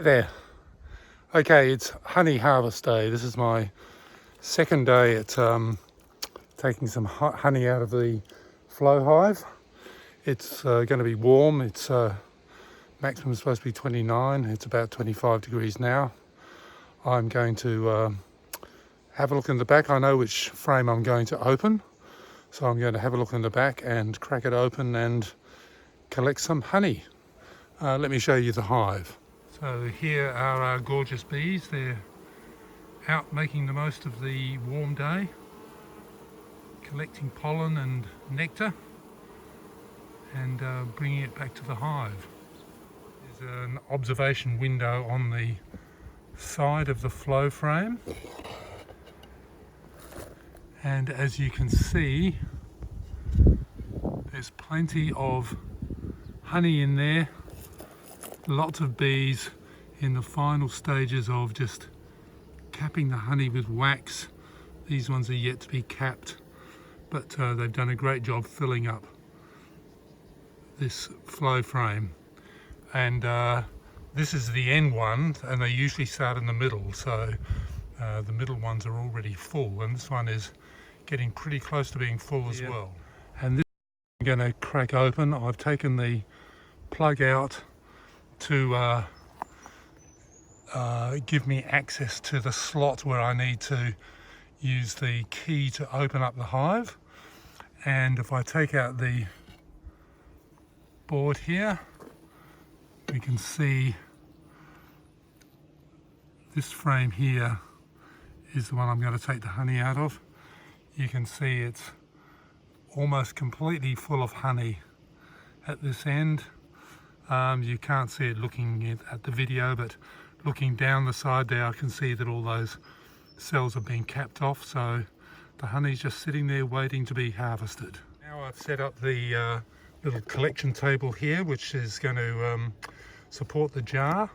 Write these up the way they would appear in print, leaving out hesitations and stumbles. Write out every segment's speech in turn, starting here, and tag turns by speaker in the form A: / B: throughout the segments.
A: There. Okay, it's honey harvest day. This is my second day at taking some honey out of the flow hive. It's going to be warm. It's maximum supposed to be 29. It's about 25 degrees now. I'm going to have a look in the back. I know which frame I'm going to open, so I'm going to have a look in the back and crack it open and collect some honey. Let me show you the hive. So here are our gorgeous bees. They're out making the most of the warm day, collecting pollen and nectar and bringing it back to the hive. There's an observation window on the side of the flow frame, and as you can see, there's plenty of honey in there. Lots of bees in the final stages of just capping the honey with wax. These ones are yet to be capped, but they've done a great job filling up this flow frame. And this is the end one, and they usually start in the middle, so the middle ones are already full, and this one is getting pretty close to being full as well. And this I'm going to crack open. I've taken the plug out to give me access to the slot where I need to use the key to open up the hive. And if I take out the board here, we can see this frame here is the one I'm going to take the honey out of. You can see it's almost completely full of honey at this end. You can't see it looking at the video, but looking down the side there, I can see that all those cells have been capped off, so the honey's just sitting there waiting to be harvested. Now I've set up the little collection table here, which is going to support the jar.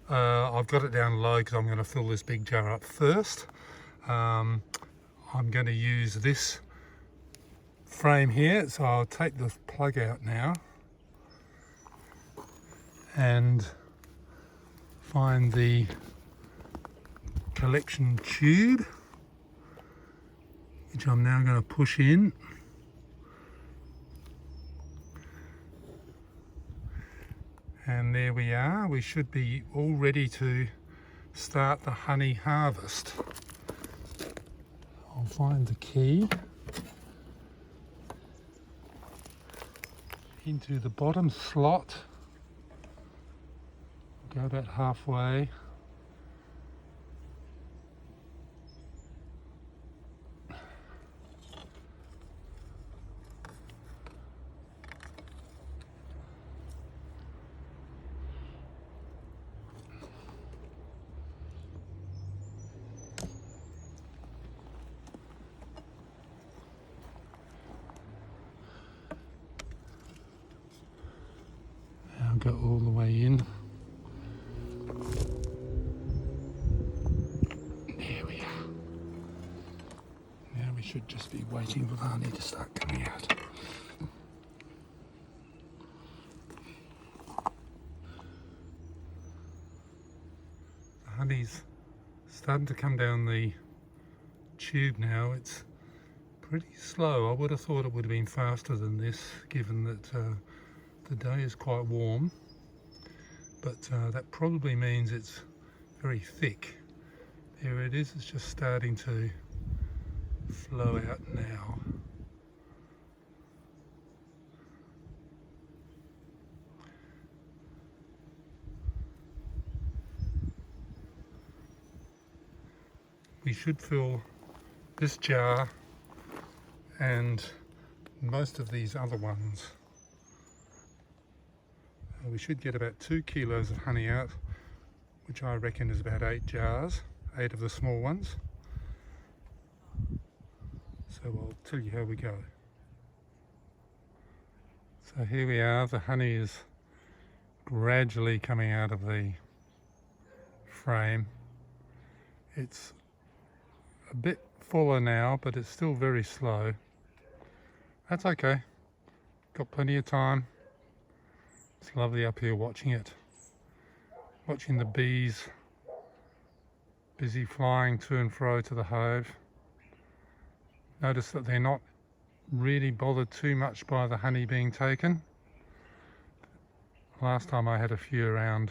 A: I've got it down low because I'm going to fill this big jar up first. I'm going to use this frame here, so I'll take the plug out now and find the collection tube, which I'm now going to push in. And there we are. We should be all ready to start the honey harvest. I'll find the key into the bottom slot. Go about halfway. Now go all the way in. Should just be waiting for the honey to start coming out. The honey's starting to come down the tube now. It's pretty slow. I would have thought it would have been faster than this, given that the day is quite warm, but that probably means it's very thick. There it is, it's just starting to flow out now. We should fill this jar and most of these other ones. We should get about 2 kilos of honey out, which I reckon is about 8 jars, 8 of the small ones. So I'll tell you how we go. So here we are, the honey is gradually coming out of the frame. It's a bit fuller now, but it's still very slow. That's okay, got plenty of time. It's lovely up here watching it. watching the bees busy flying to and fro to the hive. Notice that they're not really bothered too much by the honey being taken. Last time I had a few around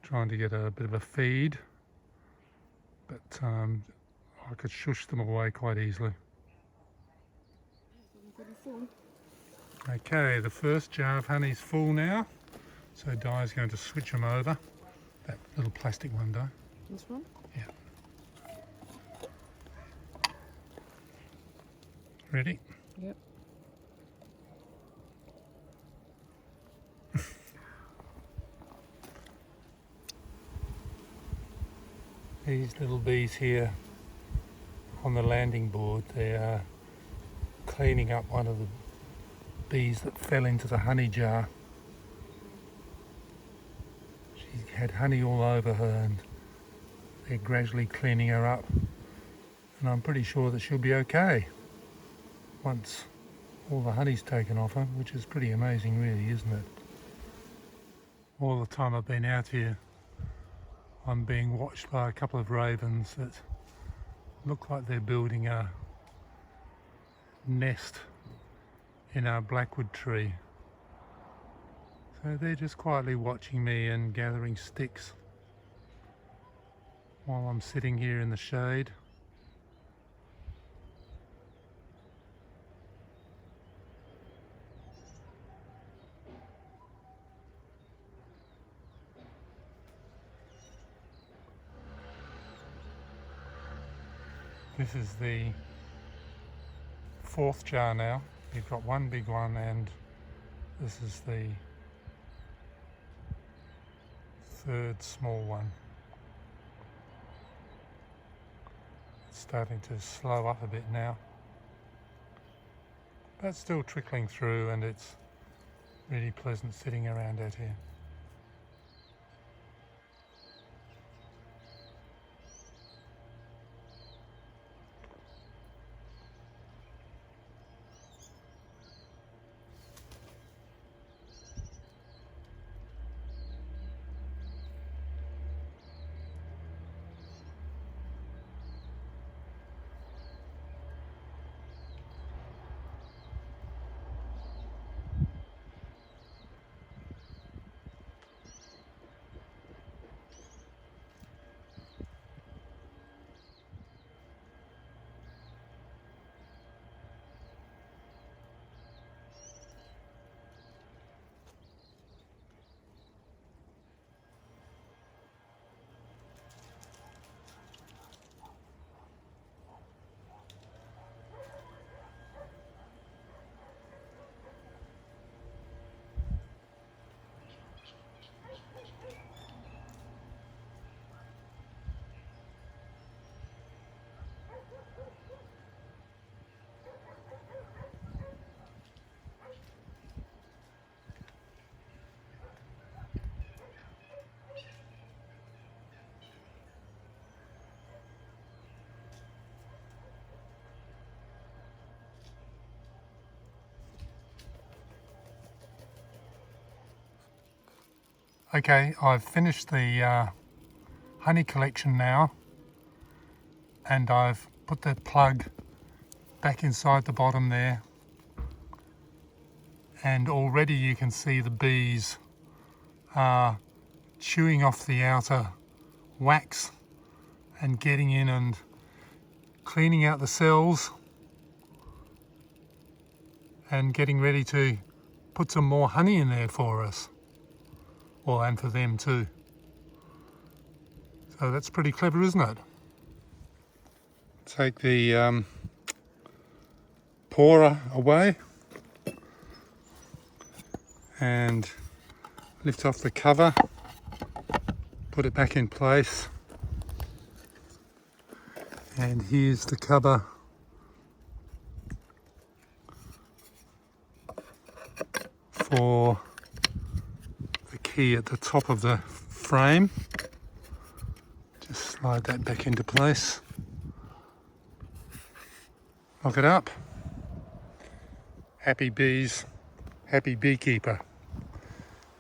A: trying to get a bit of a feed, but I could shush them away quite easily. Okay, the first jar of honey's full now, so Di's going to switch them over. That little plastic one, Di.
B: This one?
A: Yeah. Ready?
B: Yep.
A: These little bees here on the landing board, they are cleaning up one of the bees that fell into the honey jar. She had honey all over her and they're gradually cleaning her up, and I'm pretty sure that she'll be okay once all the honey's taken off her, which is pretty amazing really, isn't it? All the time I've been out here, I'm being watched by a couple of ravens that look like they're building a nest in our blackwood tree. So they're just quietly watching me and gathering sticks while I'm sitting here in the shade. This is the fourth jar now. You've got one big one and this is the third small one. It's starting to slow up a bit now, but still trickling through, and it's really pleasant sitting around out here. Okay, I've finished the honey collection now, and I've put that plug back inside the bottom there, and already you can see the bees are chewing off the outer wax and getting in and cleaning out the cells and getting ready to put some more honey in there for us. Well, and for them too. So that's pretty clever, isn't it? Take the pourer away and lift off the cover, put it back in place, and here's the cover for the key at the top of the frame. Just slide that back into place. Lock it up. Happy bees, happy beekeeper.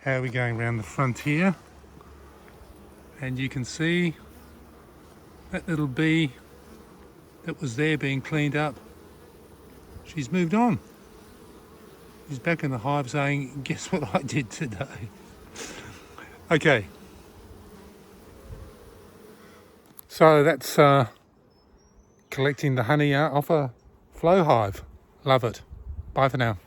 A: How are we going around the front here? And you can see that little bee that was there being cleaned up. She's moved on. She's back in the hive saying, guess what I did today? Okay. So that's collecting the honey out off a flow hive. Love it. Bye for now.